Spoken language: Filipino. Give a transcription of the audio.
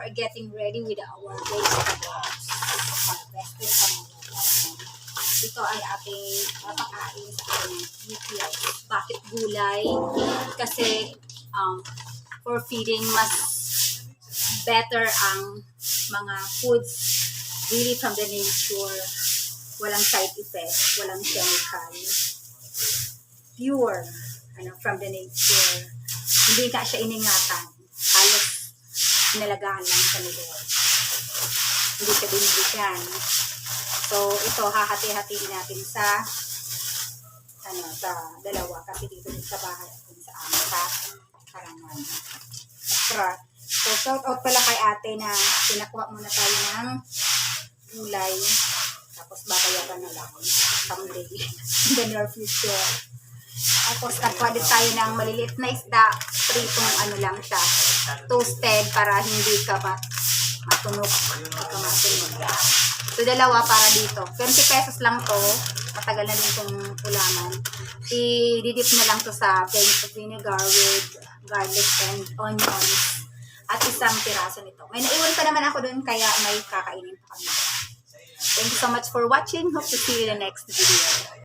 are getting ready with our vegetables. Harvested pa mga. Ito ay ating papakain sa ating UPI. Bakit gulay? Kasi for feeding, mas better ang mga foods really from the nature. Walang side effects, walang chemical. Pure, from the nature. Hindi ka siya iningatan. Halos inalagaan lang sa nilor. Hindi siya binibigyan. So, ito, hahati-hatiin natin sa dalawa. Kasi dito sa bahay at sa amin, sa karangan. Extra. So, shout out pala kay ate na pinakuha muna tayo ng gulay. Tapos, babayaran na lang someday in the near future. Tapos, nagkuha din tayo ng maliliit na isda. Pritong lang siya. Toasted para hindi ka matunog. So, dalawa para dito. 20 pesos lang to. Matagal na din itong ulaman. I-dip na lang to sa vinegar with garlic and onions. At isang piraso nito. May naiwan pa naman ako dun, kaya may kakainin pa kami. Thank you so much for watching. Hope to see you in the next video.